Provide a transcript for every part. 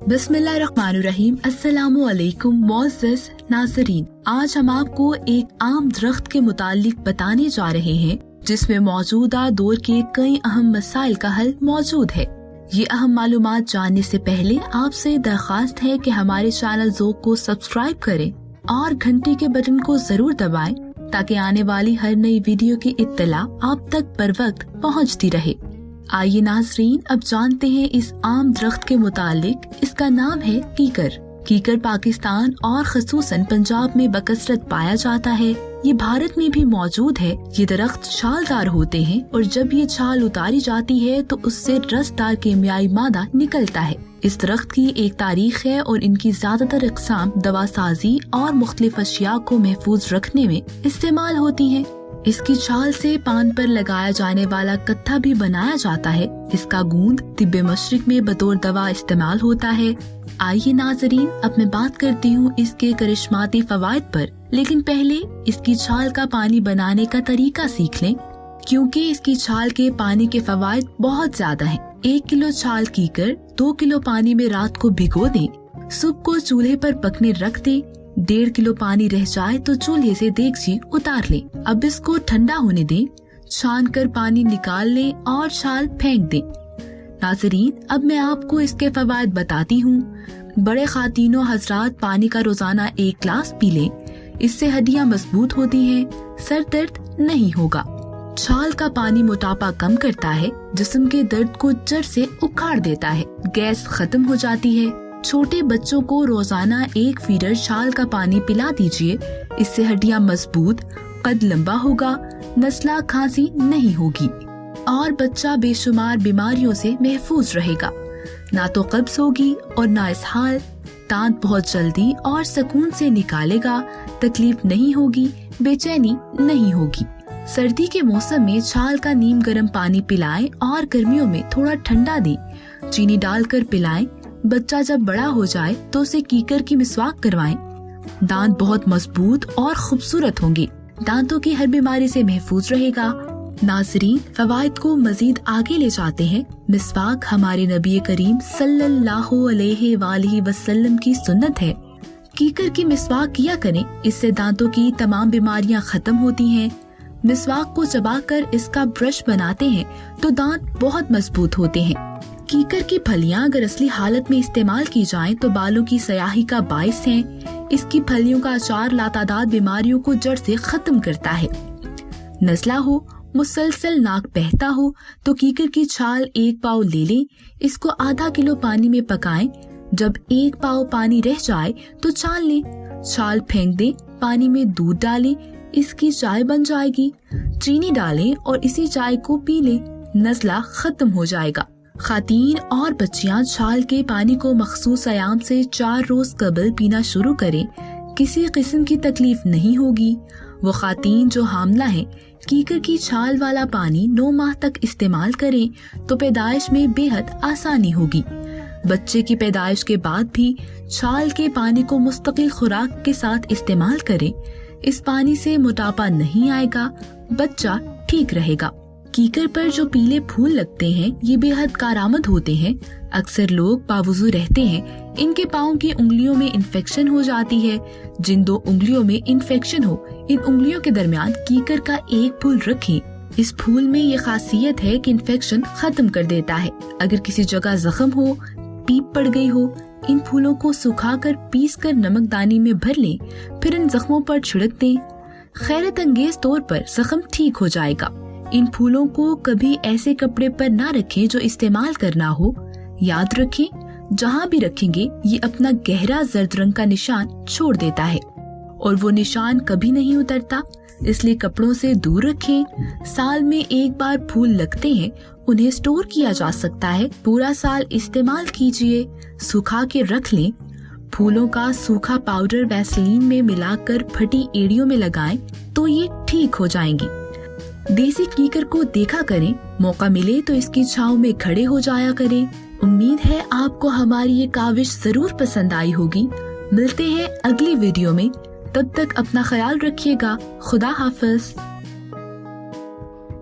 बिस्मिल्लाहिर्रहमानिर्रहीम। अस्सलामु अलैकुम मोअज़्ज़ज़ नाज़रीन, आज हम आपको एक आम दरख्त के मुतालिक बताने जा रहे हैं जिसमें मौजूदा दौर के कई अहम मसाइल का हल मौजूद है। ये अहम मालूमात जानने से पहले आपसे दरख्वास्त है कि हमारे चैनल ज़ौक़ को सब्सक्राइब करें और घंटी के बटन को जरूर दबाएं ताकि आने वाली हर नई वीडियो की इत्तला आप तक बर वक्त पहुँचती रहे। आइए नाज़रीन, अब जानते हैं इस आम दरख्त के मुतालिक। इसका नाम है कीकर। कीकर पाकिस्तान और खसूसन पंजाब में बकसरत पाया जाता है। ये भारत में भी मौजूद है। ये दरख्त छालदार होते हैं और जब ये छाल उतारी जाती है तो उससे रसदार केमियाई मादा निकलता है। इस दरख्त की एक तारीख है और इनकी ज्यादातर इक़साम दवा साजी और मुख्तलिफ अशिया को महफूज रखने में इस्तेमाल होती हैं। इसकी छाल से पान पर लगाया जाने वाला कत्था भी बनाया जाता है। इसका गूंद तिब्बे मशरिक में बतौर दवा इस्तेमाल होता है। आइए नाज़रीन, अब मैं बात करती हूँ इसके करिश्माती फवाइद पर, लेकिन पहले इसकी छाल का पानी बनाने का तरीका सीख लें, क्योंकि इसकी छाल के पानी के फवाइद बहुत ज्यादा हैं। 1 किलो छाल कीकर 2 किलो पानी में रात को भिगो दें। सुबह को चूल्हे पर पकने रख दें। 1.5 किलो पानी रह जाए तो चूल्हे से देगची उतार लें। अब इसको ठंडा होने दें। छान कर पानी निकाल लें और छाल फेंक दें। नाज़रीन, अब मैं आपको इसके फवाइद बताती हूँ। बड़े खातिनों हजरात पानी का रोजाना 1 गिलास पी लें। इससे हड्डियाँ मजबूत होती हैं, सर दर्द नहीं होगा। छाल का पानी मोटापा कम करता है, जिस्म के दर्द को जड़ से उखाड़ देता है, गैस खत्म हो जाती है। छोटे बच्चों को रोजाना 1 फीडर छाल का पानी पिला दीजिए। इससे हड्डियां मजबूत, कद लंबा होगा, नज़ला खांसी नहीं होगी और बच्चा बेशुमार बीमारियों से महफूज रहेगा। ना तो कब्ज होगी और ना इसहाल। दांत बहुत जल्दी और सुकून से निकालेगा। तकलीफ नहीं होगी, बेचैनी नहीं होगी। सर्दी के मौसम में छाल का नीम गर्म पानी पिलाएं और गर्मियों में थोड़ा ठंडा दें। चीनी डालकर पिलाएं। बच्चा जब बड़ा हो जाए तो उसे कीकर की मिसवाक करवाएं। दांत बहुत मजबूत और खूबसूरत होंगे। दांतों की हर बीमारी से महफूज रहेगा। नाज़रीन, फवाइद को मजीद आगे ले जाते हैं। मिसवाक हमारे नबी करीम सल्लल्लाहु अलैहि वसल्लम की सुन्नत है। कीकर की मिसवाक किया करें, इससे दांतों की तमाम बीमारियां खत्म होती हैं। मिसवाक को चबाकर इसका ब्रश बनाते हैं तो दांत बहुत मजबूत होते हैं। कीकर की फलियां अगर असली हालत में इस्तेमाल की जाएं तो बालों की स्याही का बाइस हैं। इसकी फलियों का अचार लातादाद बीमारियों को जड़ से खत्म करता है। नज़ला हो, मुसलसल नाक बहता हो तो कीकर की छाल 1 पाव ले लें। इसको आधा किलो पानी में पकाएं। जब 1 पाव पानी रह जाए तो छाल लें। छाल फेंक दें। पानी में दूध डालें। इसकी चाय बन जाएगी। चीनी डालें और इसी चाय को पी लें। नज़ला खत्म हो जाएगा। खातीन और बच्चियां छाल के पानी को मखसूस अयाम से 4 रोज कबल पीना शुरू करें। किसी किस्म की तकलीफ नहीं होगी। वो खातीन जो हामला हैं, कीकर की छाल वाला पानी 9 माह तक इस्तेमाल करें तो पैदाइश में बेहद आसानी होगी। बच्चे की पैदाइश के बाद भी छाल के पानी को मुस्तकिल खुराक के साथ इस्तेमाल करें। इस पानी से मोटापा नहीं आएगा, बच्चा ठीक रहेगा। कीकर पर जो पीले फूल लगते हैं ये बेहद कारआमद होते हैं। अक्सर लोग बावजूद रहते हैं। इनके पाँव की उंगलियों में इन्फेक्शन हो जाती है। जिन 2 उंगलियों में इन्फेक्शन हो, इन उंगलियों के दरमियान कीकर का 1 फूल रखें। इस फूल में ये खासियत है कि इन्फेक्शन खत्म कर देता है। अगर किसी जगह जख्म हो, पीप पड़ गई हो, इन फूलों को सुखाकर पीसकर नमकदानी में भर लें, फिर इन जख्मों पर छिड़क दें। खैरत अंगेज तौर पर जख्म ठीक हो जाएगा। इन फूलों को कभी ऐसे कपड़े पर ना रखें जो इस्तेमाल करना हो। याद रखें, जहाँ भी रखेंगे ये अपना गहरा जर्द रंग का निशान छोड़ देता है और वो निशान कभी नहीं उतरता, इसलिए कपड़ों से दूर रखें। साल में 1 बार फूल लगते हैं, उन्हें स्टोर किया जा सकता है। पूरा साल इस्तेमाल कीजिए। सुखा के रख लें। फूलों का सूखा पाउडर वैसलीन में मिलाकर फटी एड़ियों में लगाएं तो ये ठीक हो जाएंगी। देसी कीकर को देखा करें। मौका मिले तो इसकी छांव में खड़े हो जाया करें। उम्मीद है आपको हमारी ये काविश जरूर पसंद आई होगी। मिलते हैं अगली वीडियो में। तब तक अपना ख्याल रखिएगा। खुदा हाफिज।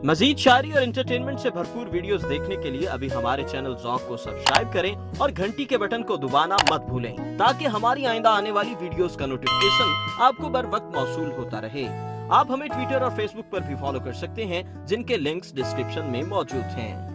मजीद शायरी और एंटरटेनमेंट से भरपूर वीडियोस देखने के लिए अभी हमारे चैनल ज़ौक़ को सब्सक्राइब करें और घंटी के बटन को दबाना मत भूलें, ताकि हमारी आइंदा आने वाली वीडियोस का नोटिफिकेशन आपको बर वक्त मौसूल होता रहे। आप हमें ट्विटर और फेसबुक पर भी फॉलो कर सकते हैं, जिनके लिंक्स डिस्क्रिप्शन में मौजूद हैं।